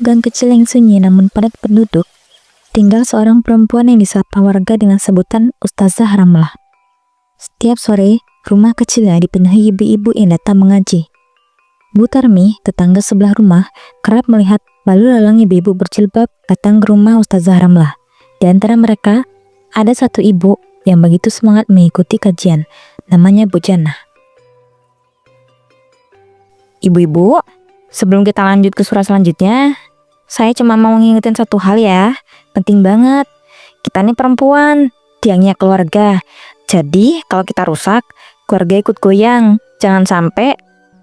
gang kecil yang sunyi namun padat penduduk, tinggal seorang perempuan yang disapa warga dengan sebutan Ustazah Ramlah. Setiap sore, rumah kecilnya dipenuhi ibu-ibu yang datang mengaji. Bu Tarmi, tetangga sebelah rumah, kerap melihat lalu lalang ibu-ibu berjilbab datang ke rumah Ustazah Ramlah. Di antara mereka, ada satu ibu yang begitu semangat mengikuti kajian, namanya Bu Jannah. Ibu-ibu, sebelum kita lanjut ke surah selanjutnya, saya cuma mau ngingetin satu hal ya, penting banget. Kita nih perempuan, tiangnya keluarga. Jadi kalau kita rusak, keluarga ikut goyang. Jangan sampai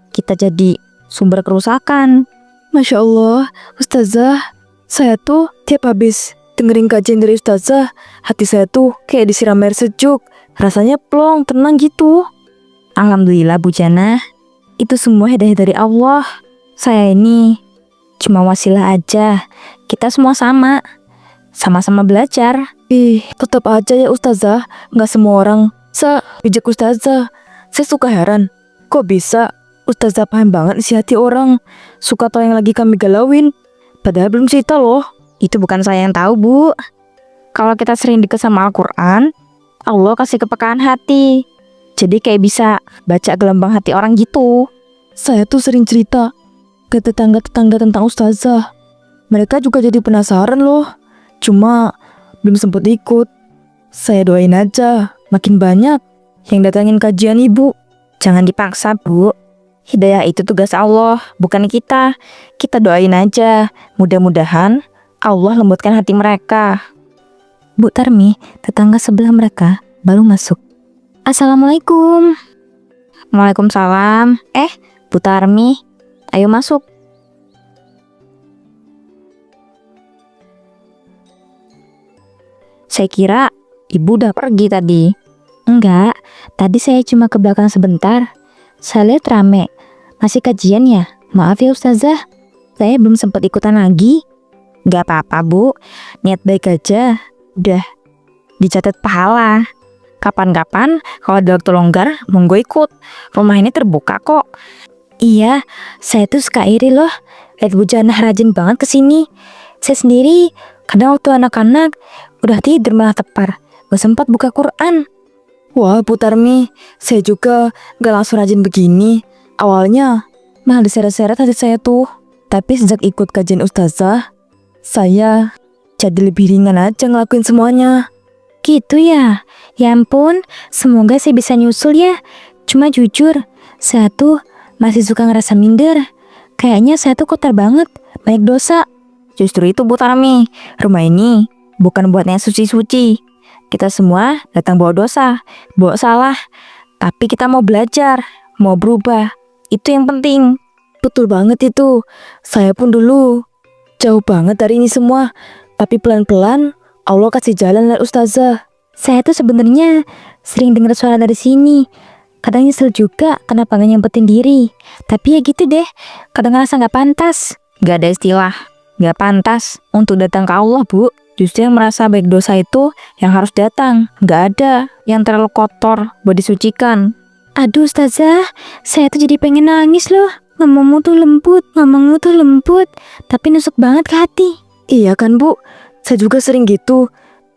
kita jadi sumber kerusakan. Masya Allah, Ustazah, saya tuh tiap habis dengerin kajian dari Ustazah, hati saya tuh kayak disiram air sejuk, rasanya plong, tenang gitu. Alhamdulillah Bu Jannah, itu semua hidayah dari Allah. Saya ini cuma wasilah aja, kita semua sama-sama belajar. Tetap aja ya Ustazah, gak semua orang bijak Ustazah. Saya suka heran, kok bisa Ustazah paham banget isi hati orang, suka tahu yang lagi kami galauin, padahal belum cerita loh. Itu bukan saya yang tahu, Bu. Kalau kita sering deket sama Al-Quran, Allah kasih kepekaan hati. Jadi kayak bisa baca gelembang hati orang gitu. Saya tuh sering cerita ke tetangga-tetangga tentang Ustazah. Mereka juga jadi penasaran loh. Cuma belum sempet ikut. Saya doain aja makin banyak yang datangin kajian ibu. Jangan dipaksa, Bu. Hidayah itu tugas Allah, bukan kita. Kita doain aja. Mudah-mudahan Allah lembutkan hati mereka. Bu Tarmi, tetangga sebelah mereka, baru masuk. Assalamualaikum. Waalaikumsalam. Bu Tarmi, ayo masuk. Saya kira ibu udah pergi tadi. Enggak, tadi saya cuma ke belakang sebentar. Saya lihat rame. Masih kajian ya? Maaf ya Ustazah, saya belum sempat ikutan lagi. Gak apa-apa Bu, niat baik aja. Udah dicatat pahala. Kapan-kapan kalau ada waktu longgar, monggo ikut. Rumah ini terbuka kok. Iya, saya tuh suka iri loh. Lihat Bu Jannah rajin banget kesini. Saya sendiri kadang waktu anak-anak udah tidur malah tepar, gak sempat buka Quran. Wah Bu Tarmi, saya juga gak langsung rajin begini. Awalnya malah diseret-seret hati saya tuh. Tapi sejak ikut kajian Ustazah, saya jadi lebih ringan aja ngelakuin semuanya. Gitu ya? Ya ampun, semoga saya bisa nyusul ya. Cuma jujur, saya tuh masih suka ngerasa minder. Kayaknya saya tuh kotor banget, banyak dosa. Justru itu Bu Tarmi, rumah ini bukan buatnya suci-suci. Kita semua datang bawa dosa, bawa salah. Tapi kita mau belajar, mau berubah. Itu yang penting. Betul banget itu. Saya pun dulu jauh banget dari ini semua. Tapi pelan-pelan Allah kasih jalan lewat Ustazah. Saya tuh sebenarnya sering dengar suara dari sini. Kadang nyesel juga kenapa gak nyempetin diri. Tapi ya gitu deh, kadang ngerasa gak pantas. Gak ada istilah gak pantas untuk datang ke Allah, Bu. Justru yang merasa baik dosa itu yang harus datang. Gak ada yang terlalu kotor buat disucikan. Aduh Ustazah, saya tuh jadi pengen nangis loh. Ngomongmu tuh lembut, tapi nusuk banget ke hati. Iya kan Bu, saya juga sering gitu.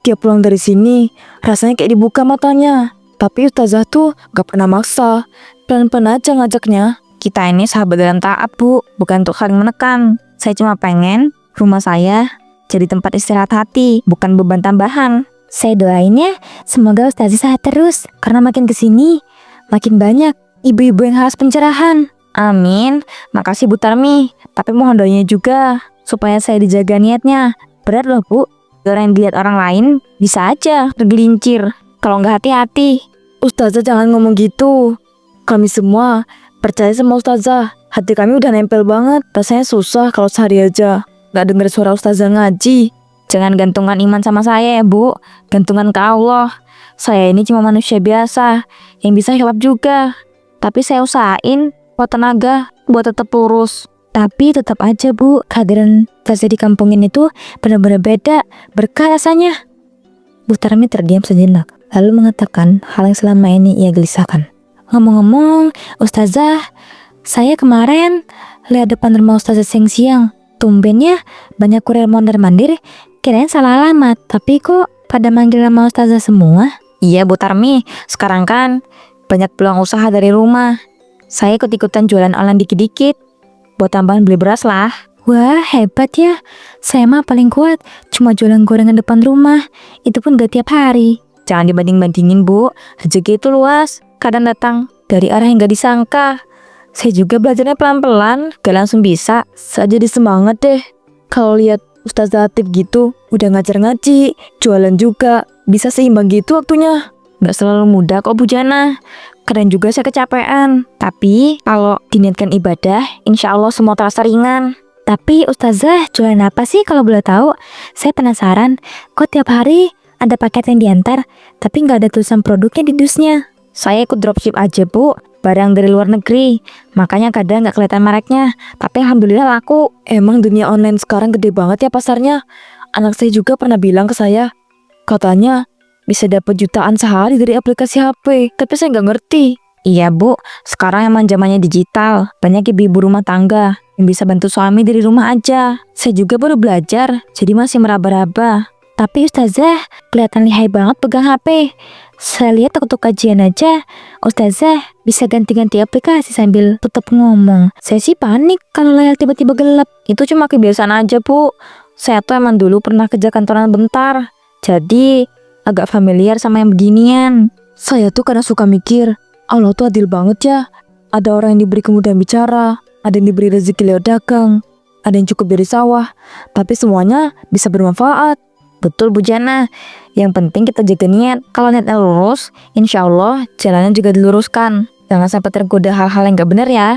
Tiap pulang dari sini, rasanya kayak dibuka matanya. Tapi Ustazah tuh gak pernah maksa, pelan-pelan aja ngajaknya. Kita ini sahabat dan taat Bu, bukan untuk saling menekan. Saya cuma pengen rumah saya jadi tempat istirahat hati, bukan beban tambahan. Saya doain ya, semoga Ustazah sehat terus. Karena makin kesini, makin banyak ibu-ibu yang haus pencerahan. Amin, makasih Bu Tarmi. Tapi mohon doanya juga, supaya saya dijaga niatnya. Berat loh Bu, orang yang dilihat orang lain bisa aja tergelincir kalau nggak hati-hati. Ustazah jangan ngomong gitu. Kami semua percaya sama Ustazah. Hati kami udah nempel banget. Rasanya susah kalau sehari aja gak denger suara Ustazah ngaji. Jangan gantungan iman sama saya ya Bu, gantungan ke Allah. Saya ini cuma manusia biasa yang bisa hilap juga. Tapi saya usahain buat tenaga buat tetap lurus. Tapi tetap aja Bu, kehadiran Ustazah di kampung ini tuh benar-benar beda, berkah rasanya. Bu Tarmi terdiam sejenak, lalu mengatakan hal yang selama ini ia gelisahkan. Ngomong-ngomong, Ustazah, saya kemarin lihat depan rumah Ustazah siang-siang. Tumbennya banyak kurir mondar-mandir, kirain salah alamat. Tapi kok pada manggil nama Ustazah semua? Iya Bu Tarmi, sekarang kan banyak peluang usaha dari rumah. Saya ikut-ikutan jualan online dikit-dikit, buat tambahan beli beras lah. Wah, hebat ya. Saya mah paling kuat cuma jualan gorengan depan rumah, itu pun gak tiap hari. Jangan dibanding-bandingin Bu, rezeki itu luas, kadang datang dari arah yang gak disangka. Saya juga belajarnya pelan-pelan, gak langsung bisa. Saya jadi semangat deh kalau lihat Ustazah Atif gitu, udah ngajar ngaji, jualan juga, bisa seimbang gitu waktunya. Gak selalu mudah kok Bu Jana. Kadang juga saya kecapean. Tapi kalau diniatkan ibadah, insya Allah semua terasa ringan. Tapi Ustazah jualan apa sih kalau boleh tahu? Saya penasaran, kok tiap hari ada paket yang diantar, tapi nggak ada tulisan produknya di dusnya. Saya ikut dropship aja Bu, barang dari luar negeri. Makanya kadang nggak kelihatan mereknya, tapi alhamdulillah laku. Emang dunia online sekarang gede banget ya pasarnya. Anak saya juga pernah bilang ke saya, katanya bisa dapat jutaan sehari dari aplikasi HP, tapi saya nggak ngerti. Iya Bu, sekarang emang zamannya digital. Banyak ibu-ibu rumah tangga yang bisa bantu suami dari rumah aja. Saya juga baru belajar, jadi masih meraba-raba. Tapi Ustazah, kelihatan lihai banget pegang HP. Saya lihat waktu kajian aja, Ustazah bisa ganti-ganti aplikasi sambil tetap ngomong. Saya sih panik kalau layar tiba-tiba gelap. Itu cuma kebiasaan aja Bu. Saya tuh emang dulu pernah kerja kantoran bentar, jadi agak familiar sama yang beginian. Saya tuh kadang suka mikir, Allah tuh adil banget ya. Ada orang yang diberi kemudahan bicara, ada yang diberi rezeki lewat dagang, ada yang cukup dari sawah, tapi semuanya bisa bermanfaat. Betul Bu Jana, yang penting kita jaga niat. Kalau niatnya lurus, insya Allah jalannya juga diluruskan. Jangan sampai tergoda hal-hal yang gak bener ya.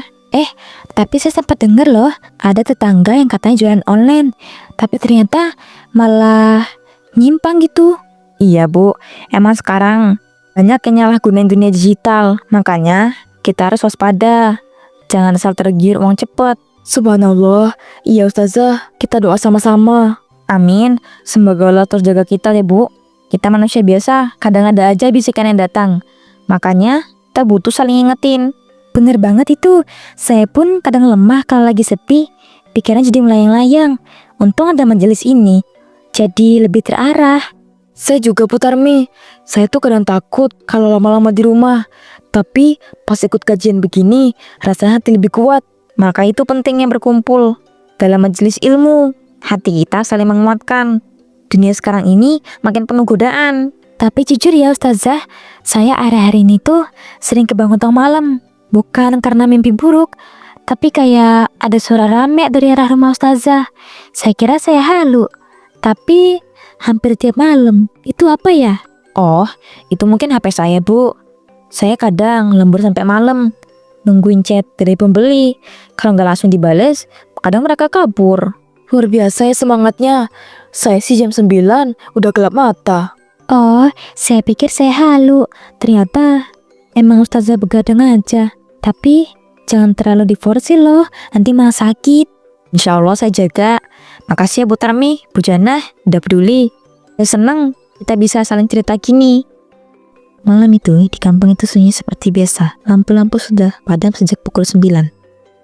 Tapi saya sempat dengar loh, ada tetangga yang katanya jualan online, tapi ternyata malah nyimpang gitu. Iya Bu, emang sekarang banyak yang nyalahgunain dunia digital, makanya kita harus waspada. Jangan asal tergiur uang cepet. Subhanallah, iya Ustazah, kita doa sama-sama. Amin, semoga Allah terus jaga kita ya Bu. Kita manusia biasa, kadang ada aja bisikan yang datang. Makanya kita butuh saling ingetin. Bener banget itu, saya pun kadang lemah kalau lagi sepi, pikiran jadi melayang-layang. Untung ada majelis ini, jadi lebih terarah. Saya juga putar mie. Saya tuh kadang takut kalau lama-lama di rumah. Tapi pas ikut kajian begini, rasanya hati lebih kuat. Maka itu pentingnya berkumpul dalam majelis ilmu. Hati kita saling menguatkan. Dunia sekarang ini makin penuh godaan. Tapi jujur ya Ustazah, saya akhir-akhir ini tuh sering kebangun tengah malam. Bukan karena mimpi buruk, tapi kayak ada suara rame dari arah rumah Ustazah. Saya kira saya halu, tapi hampir tiap malam. Itu apa ya? Oh, itu mungkin HP saya Bu. Saya kadang lembur sampai malam, nungguin chat dari pembeli. Kalau nggak langsung dibales, kadang mereka kabur. Luar biasa ya semangatnya. Saya sih jam 9 udah gelap mata. Oh, saya pikir saya halu. Ternyata emang Ustazah begadang aja. Tapi jangan terlalu diforsir loh, nanti malah sakit. Insya Allah saya jaga. Makasih ya Bu Tarmi, Bu Jana, udah peduli. Saya seneng kita bisa saling cerita gini. Malam itu di kampung itu sunyi seperti biasa. Lampu-lampu sudah padam sejak pukul 9.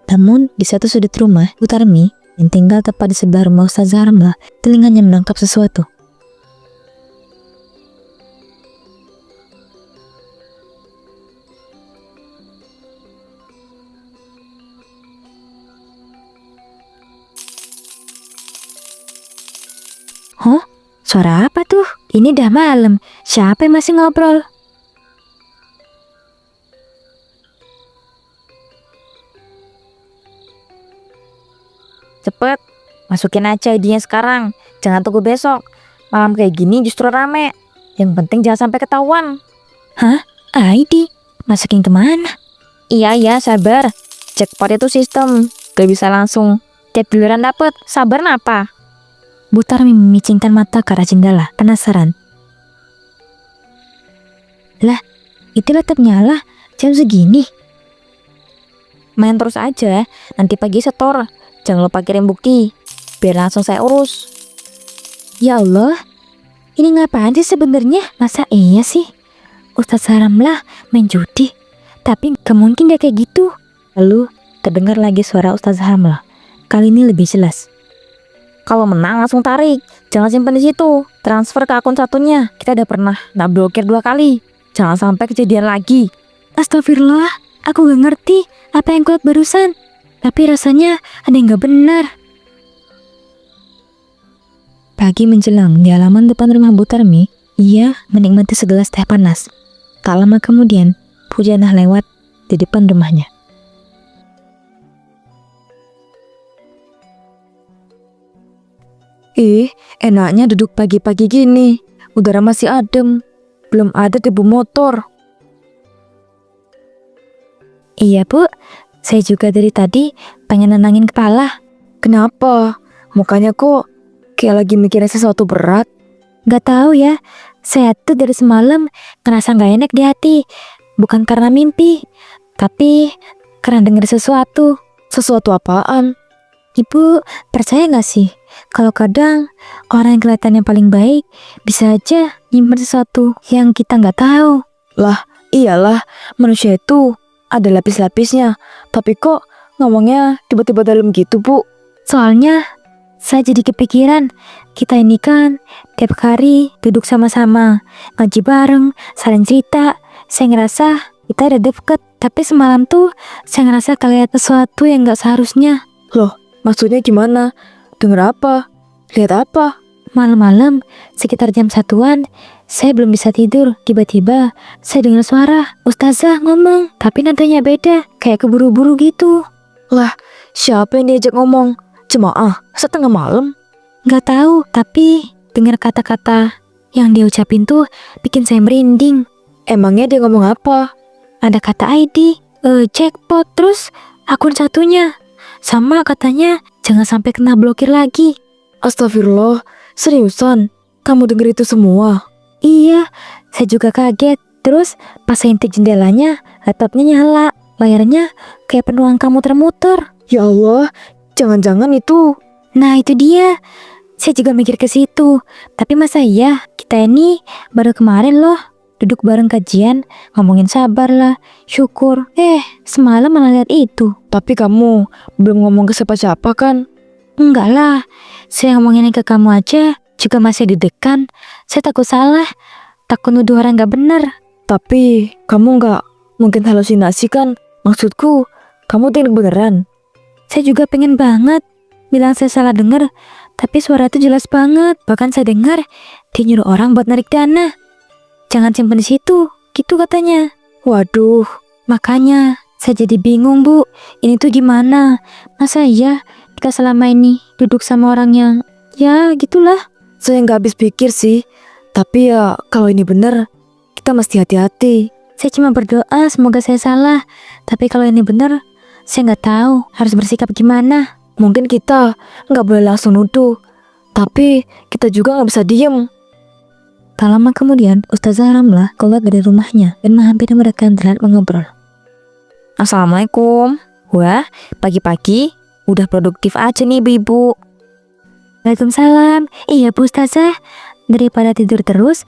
Namun di satu sudut rumah, Bu Tarmi yang tinggal tepat di sebelah rumah Ustazah Ramlah, telinganya menangkap sesuatu. Hah? Suara apa tuh? Ini dah malam. Siapa yang masih ngobrol? Cepet, masukin aja idenya sekarang. Jangan tunggu besok. Malam kayak gini justru rame. Yang penting jangan sampai ketahuan. Hah? ID? Masukin kemana? Iya, sabar. Jackpot itu sistem. Gak bisa langsung. Tiap giliran dapet, sabar napa? Bu Tarmi memicingkan mata ke arah jendela, penasaran. Lah, itu laptop nyala jam segini. Main terus aja, nanti pagi setor. Jangan lupa kirim bukti, biar langsung saya urus. Ya Allah, ini ngapain sih sebenarnya? Masa iya sih? Ustazah Ramlah main judi, tapi gak mungkin dia kayak gitu. Lalu terdengar lagi suara Ustazah Ramlah. Kali ini lebih jelas. Kalau menang langsung tarik. Jangan simpan di situ. Transfer ke akun satunya. Kita udah pernah blokir 2 kali. Jangan sampai kejadian lagi. Astagfirullah, aku gak ngerti apa yang kuat barusan. Tapi rasanya ada yang gak benar. Pagi menjelang di halaman depan rumah Bu Tarmi, ia menikmati segelas teh panas. Tak lama kemudian, Bu Janah lewat di depan rumahnya. Ih, enaknya duduk pagi-pagi gini. Udara masih adem. Belum ada debu motor. Iya Bu, saya juga dari tadi pengen nenangin kepala. Kenapa? Mukanya kok kayak lagi mikirin sesuatu berat. Gak tahu ya, saya tuh dari semalam ngerasa gak enak di hati. Bukan karena mimpi, tapi karena denger sesuatu. Sesuatu apaan? Ibu percaya gak sih kalau kadang orang yang kelihatannya paling baik bisa aja nyimpen sesuatu yang kita gak tahu. Lah, iyalah, manusia itu ada lapis-lapisnya. Tapi kok ngomongnya tiba-tiba dalam gitu, Bu? Soalnya saya jadi kepikiran, kita ini kan tiap hari duduk sama-sama, ngaji bareng, saling cerita. Saya ngerasa kita ada deket, tapi semalam tuh saya ngerasa kayak sesuatu yang gak seharusnya. Loh, maksudnya gimana? Dengar apa? Lihat apa? Malam-malam sekitar jam 1-an, saya belum bisa tidur. Tiba-tiba saya dengar suara Ustazah ngomong, tapi nadanya beda, kayak keburu-buru gitu. Lah, siapa yang diajak ngomong? Jemaah setengah malam? Gak tahu, tapi dengar kata-kata yang dia ucapin tuh bikin saya merinding. Emangnya dia ngomong apa? Ada kata ID, jackpot, terus akun satunya. Sama katanya jangan sampai kena blokir lagi. Astagfirullah, seriusan? Kamu denger itu semua? Iya, saya juga kaget. Terus pas saya intip jendelanya, laptopnya nyala. Layarnya kayak penuang kamu termuter. Ya Allah, jangan-jangan itu. Nah itu dia. Saya juga mikir ke situ. Tapi masa iya, kita ini baru kemarin loh duduk bareng kajian, ngomongin sabar lah, syukur. Semalam malah lihat itu. Tapi kamu belum ngomong ke siapa-siapa kan? Enggak lah, saya ngomongin ke kamu aja juga masih deg-degan. Saya takut salah, takut nuduh orang gak bener. Tapi kamu gak mungkin halusinasi kan? Maksudku, kamu dengar beneran? Saya juga pengen banget bilang saya salah denger, tapi suara itu jelas banget. Bahkan saya dengar dia nyuruh orang buat narik dana. Jangan simpen di situ, gitu katanya. Waduh, makanya saya jadi bingung Bu. Ini tuh gimana? Masa iya kita selama ini duduk sama orang yang ya gitulah. Saya nggak habis pikir sih. Tapi ya kalau ini bener, kita mesti hati-hati. Saya cuma berdoa semoga saya salah. Tapi kalau ini bener, saya nggak tahu harus bersikap gimana. Mungkin kita nggak boleh langsung nuduh, tapi kita juga nggak bisa diem. Tak lama kemudian, Ustazah Ramlah keluar dari rumahnya dan menghampiri mereka dan mengobrol. Assalamualaikum. Wah, pagi-pagi udah produktif aja nih ibu. Waalaikumsalam. Iya Bu Ustazah, daripada tidur terus.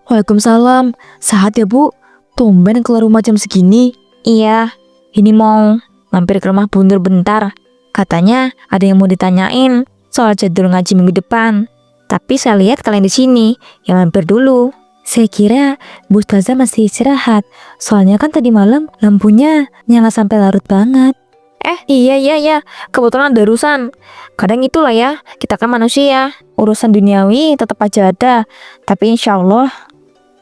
Waalaikumsalam. Sehat ya Bu? Tumben keluar rumah jam segini. Iya, ini mau mampir ke rumah Bunur bentar. Katanya ada yang mau ditanyain soal jadwal ngaji minggu depan. Tapi saya lihat kalian di sini, ya mampir dulu. Saya kira Bu Ustazah masih istirahat, soalnya kan tadi malam lampunya nyala sampai larut banget. Iya, kebetulan ada urusan. Kadang itulah ya, kita kan manusia. Urusan duniawi tetap aja ada, tapi insya Allah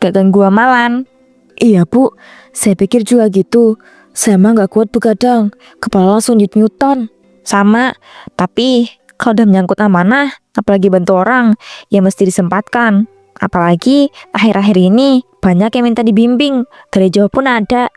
gak ganggu amalan. Iya Bu, saya pikir juga gitu. Saya emang gak kuat begadang, kepala langsung nyut-nyutan. Sama, tapi kalau udah menyangkut amanah, apalagi bantu orang, ya mesti disempatkan. Apalagi akhir-akhir ini banyak yang minta dibimbing, dari jauh pun ada.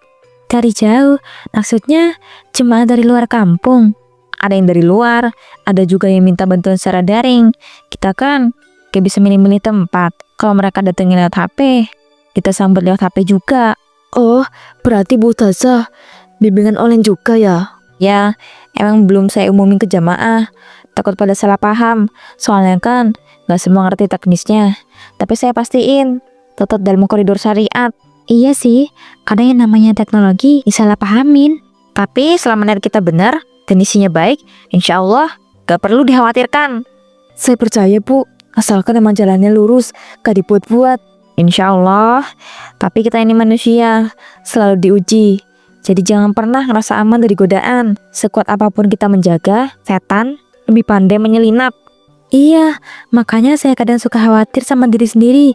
Dari jauh, maksudnya jemaah dari luar kampung. Ada yang dari luar, ada juga yang minta bantuan secara daring. Kita kan gak bisa milih-milih tempat. Kalau mereka datengin lewat HP, kita sambut lewat HP juga. Oh, berarti Bu Ustazah bimbingan online juga ya? Ya, emang belum saya umumin ke jamaah. Takut pada salah paham. Soalnya kan gak semua ngerti teknisnya. Tapi saya pastiin tetap dalam koridor syariat. Iya sih, kadang yang namanya teknologi disalah pahamin. Tapi selama niat kita benar dan isinya baik, insya Allah gak perlu dikhawatirkan. Saya percaya Bu, asalkan emang jalannya lurus, gak dibuat-buat. Insya Allah, tapi kita ini manusia, selalu diuji. Jadi jangan pernah ngerasa aman dari godaan. Sekuat apapun kita menjaga, setan lebih pandai menyelinap. Iya, makanya saya kadang suka khawatir sama diri sendiri.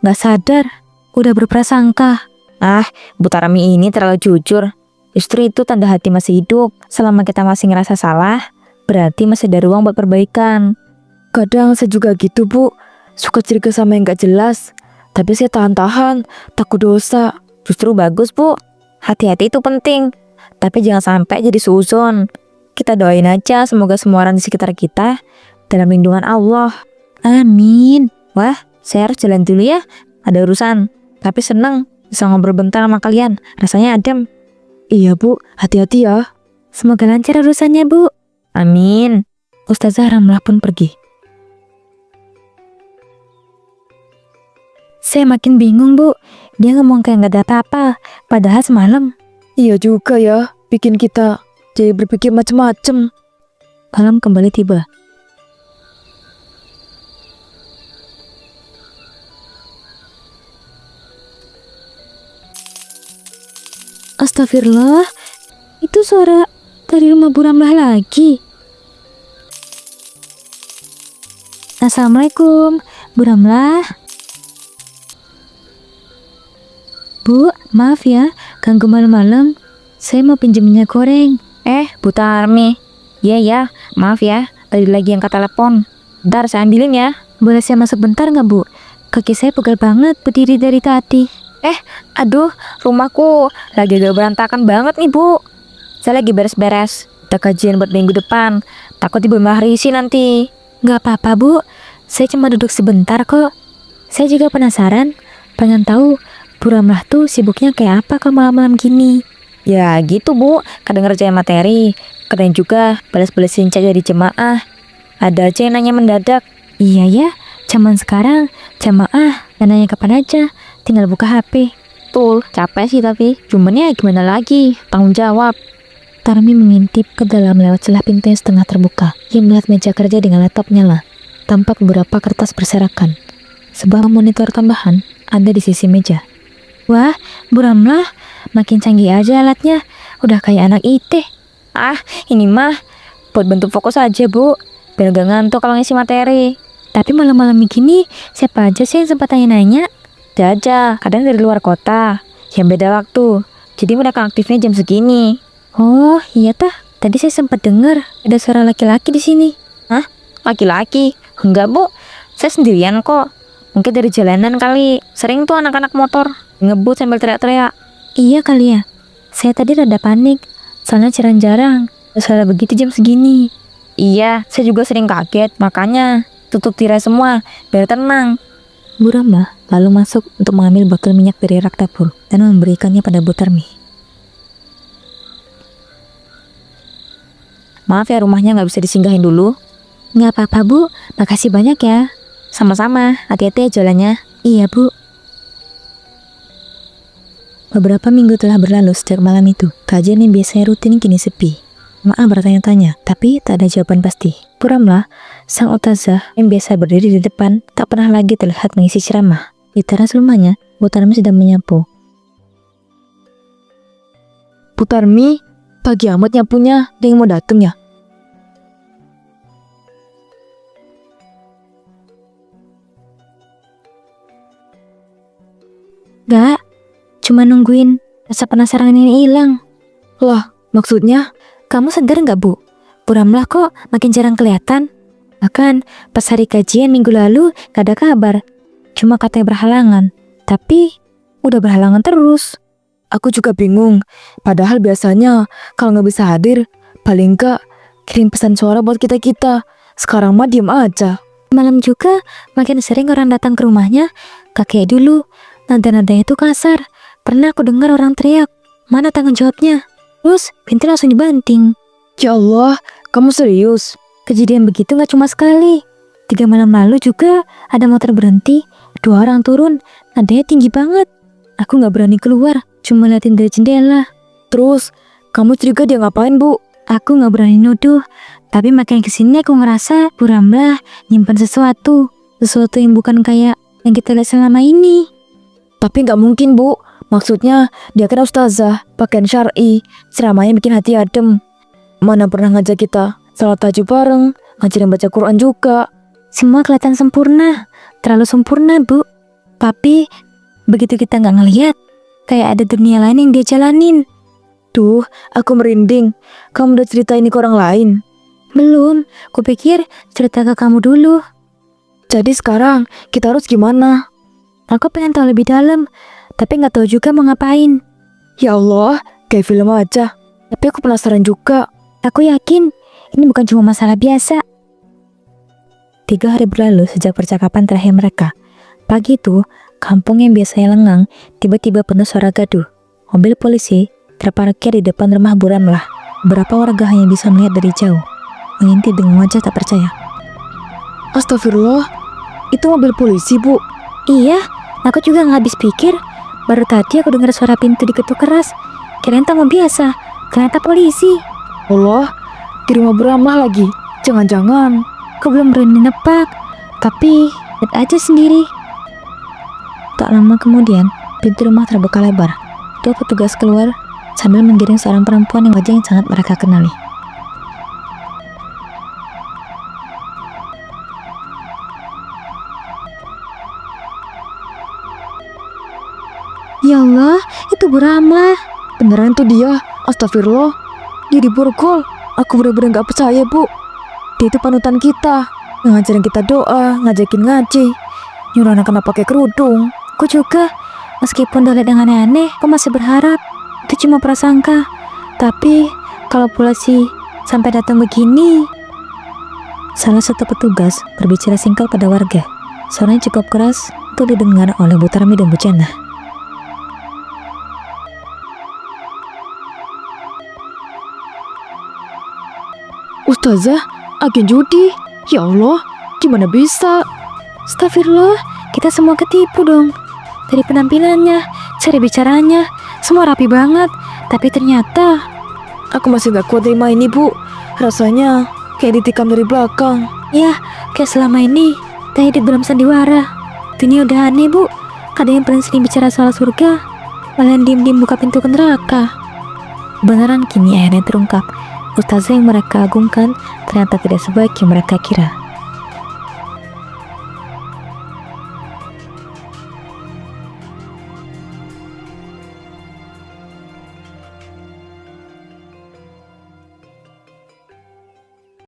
Gak sadar, udah berprasangka. Bu Tarmi ini terlalu jujur. Justru itu tanda hati masih hidup. Selama kita masih ngerasa salah, berarti masih ada ruang buat perbaikan. Kadang saya juga gitu Bu, suka cerita sama yang gak jelas. Tapi saya tahan-tahan, takut dosa. Justru bagus Bu, hati-hati itu penting. Tapi jangan sampai jadi suuzon. Kita doain aja semoga semua orang di sekitar kita dalam lindungan Allah. Amin. Wah, saya harus jalan dulu ya, ada urusan. Tapi seneng bisa ngobrol bentar sama kalian, rasanya adem. Iya Bu, hati-hati ya. Semoga lancar urusannya Bu. Amin. Ustazah Ramlah pun pergi. Saya makin bingung Bu, dia ngomong kayak gak ada apa-apa, padahal semalam. Iya juga ya, bikin kita jadi berpikir macem-macem. Malam kembali tiba. Astagfirullah, itu suara dari rumah Bu Ramlah lagi. Assalamualaikum, Bu Ramlah. Bu, maaf ya, ganggu malam-malam. Saya mau pinjam minyak goreng. Bu Tarmi. Iya, maaf ya, tadi lagi angkat telepon. Bentar, saya ambilin ya. Boleh saya masuk bentar nggak Bu? Kaki saya pegal banget berdiri dari tadi. Aduh, rumahku lagi agak berantakan banget nih Bu. Saya lagi beres-beres. Kita kajian buat minggu depan. Takut Ibu marah isi nanti. Nggak apa-apa Bu, saya cuma duduk sebentar kok. Saya juga penasaran, pengen tahu Bu Ramlah tuh sibuknya kayak apa kalau malam-malam gini. Ya gitu Bu, kadang ngerjain materi, kadang juga balas-balasin chat dari jemaah. Ada aja yang nanya mendadak. Iya ya, zaman sekarang jemaah dan nanya kapan aja, tinggal buka HP. Betul, capek sih tapi cuman ya gimana lagi, tanggung jawab. Tarmi mengintip ke dalam lewat celah pintu yang setengah terbuka. Ia melihat meja kerja dengan laptop nyala. Tampak beberapa kertas berserakan. Sebuah monitor tambahan ada di sisi meja. Wah, Bu Ramlah, makin canggih aja alatnya. Udah kayak anak IT. Ini mah buat bantu fokus aja Bu, biar gak ngantuk kalau ngisi materi. Tapi malam-malam begini, siapa aja sih yang sempat tanya-nanya? Ada aja, kadang dari luar kota, yang beda waktu. Jadi mereka aktifnya jam segini. Oh, iya tah. Tadi saya sempat dengar ada suara laki-laki di sini. Laki-laki? Enggak Bu, saya sendirian kok. Mungkin dari jalanan kali. Sering tuh anak-anak motor ngebut sambil teriak-teriak. Iya kali ya. Saya tadi rada panik, soalnya jarang-jarang ada suara begitu jam segini. Iya, saya juga sering kaget. Makanya tutup tirai semua, biar tenang. Bu Ramlah lalu masuk untuk mengambil botol minyak dari rak dapur dan memberikannya pada Bu Tarmi. Maaf ya rumahnya nggak bisa disinggahin dulu. Nggak apa-apa Bu, makasih banyak ya. Sama-sama, hati-hati ya jalannya. Iya Bu. Beberapa minggu telah berlalu sejak malam itu. Kajian yang biasanya rutin kini sepi. Maaf bertanya-tanya, tapi tak ada jawaban pasti. Bu Ramlah, sang ustazah yang biasa berdiri di depan, tak pernah lagi terlihat mengisi ceramah. Di teras rumahnya, Bu Tarmi sedang menyapu. Bu Tarmi, pagi amat nyapunya, ada yang mau dateng ya? Gak, cuma nungguin rasa penasaran ini hilang. Lah, maksudnya? Kamu sadar nggak Bu? Bu Ramlah kok makin jarang kelihatan. Bahkan pas hari kajian minggu lalu gak ada kabar. Cuma katanya berhalangan. Tapi udah berhalangan terus. Aku juga bingung. Padahal biasanya kalau nggak bisa hadir, paling nggak kirim pesan suara buat kita-kita. Sekarang mah diem aja. Malam juga makin sering orang datang ke rumahnya. Gak kayak dulu. Nada-nadanya itu kasar. Pernah aku dengar orang teriak, mana tanggung jawabnya? Terus pintu langsung dibanting. Ya Allah, kamu serius? Kejadian begitu gak cuma sekali. 3 malam lalu juga ada motor berhenti, 2 orang turun, nadanya tinggi banget. Aku gak berani keluar, cuma liatin dari jendela. Terus, kamu curiga dia ngapain Bu? Aku gak berani nuduh, Tapi makin kesini aku ngerasa Bu Ramlah nyimpan sesuatu yang bukan kayak yang kita lihat selama ini. Tapi nggak mungkin, Bu. Maksudnya dia kan ustazah, pakaian syar'i, ceramahnya bikin hati adem. Mana pernah ngajak kita salat tahajud bareng, ngajarin baca Quran juga. Semua kelihatan sempurna, terlalu sempurna, Bu. Tapi begitu kita nggak ngelihat, kayak ada dunia lain yang dia jalanin. Duh, aku merinding. Kamu udah cerita ini ke orang lain? Belum, kupikir cerita ke kamu dulu. Jadi sekarang kita harus gimana? Aku pengen tahu lebih dalam, tapi nggak tahu juga mau ngapain. Ya Allah, kayak film aja. Tapi aku penasaran juga. Aku yakin ini bukan cuma masalah biasa. 3 hari berlalu sejak percakapan terakhir mereka. Pagi itu, kampung yang biasanya lengang tiba-tiba penuh suara gaduh. Mobil polisi terparkir di depan rumah Bu Ramlah. Beberapa warga hanya bisa melihat dari jauh, mengintip dengan wajah tak percaya. Astagfirullah, itu mobil polisi, Bu. Iya, aku juga nggak habis pikir. Baru tadi aku dengar suara pintu diketuk keras. Kirain tamu biasa, ternyata polisi. Allah, di rumah Bu Ramlah lagi. Jangan-jangan. Aku belum berani nebak, tapi lihat aja sendiri. Tak lama kemudian, pintu rumah terbuka lebar. Dua petugas keluar sambil menggiring seorang perempuan yang wajahnya sangat mereka kenali. Ya Allah, itu Bu Ramlah. Beneran tuh dia. Astagfirullah. Dia di borgol. Aku bener-bener gak percaya, Bu. Dia itu panutan kita. Ngajarin kita doa, ngajakin ngaji, nyuruh anak-anak pakai kerudung. Aku juga, meskipun udah lihat yang aneh-aneh, aku masih berharap itu cuma prasangka. Tapi kalau polisi sampai datang begini. Salah satu petugas berbicara singkat pada warga. Suaranya cukup keras untuk didengar oleh Bu Tarmi dan Bu Jannah. Ustazah, agen judi. Ya Allah, gimana bisa? Astagfirullah, kita semua ketipu dong. Dari penampilannya, cara bicaranya, semua rapi banget. Tapi ternyata Aku masih gak kuat terima ini, Bu. Rasanya kayak ditikam dari belakang. ya, kayak selama ini kita hidup dalam sandiwara. Dunia udah aneh, Bu. Kadang yang paling sering bicara soal surga, malah diem-diem buka pintu ke neraka. Beneran kini akhirnya terungkap. Ustazah yang mereka agungkan ternyata tidak sebaik yang mereka kira.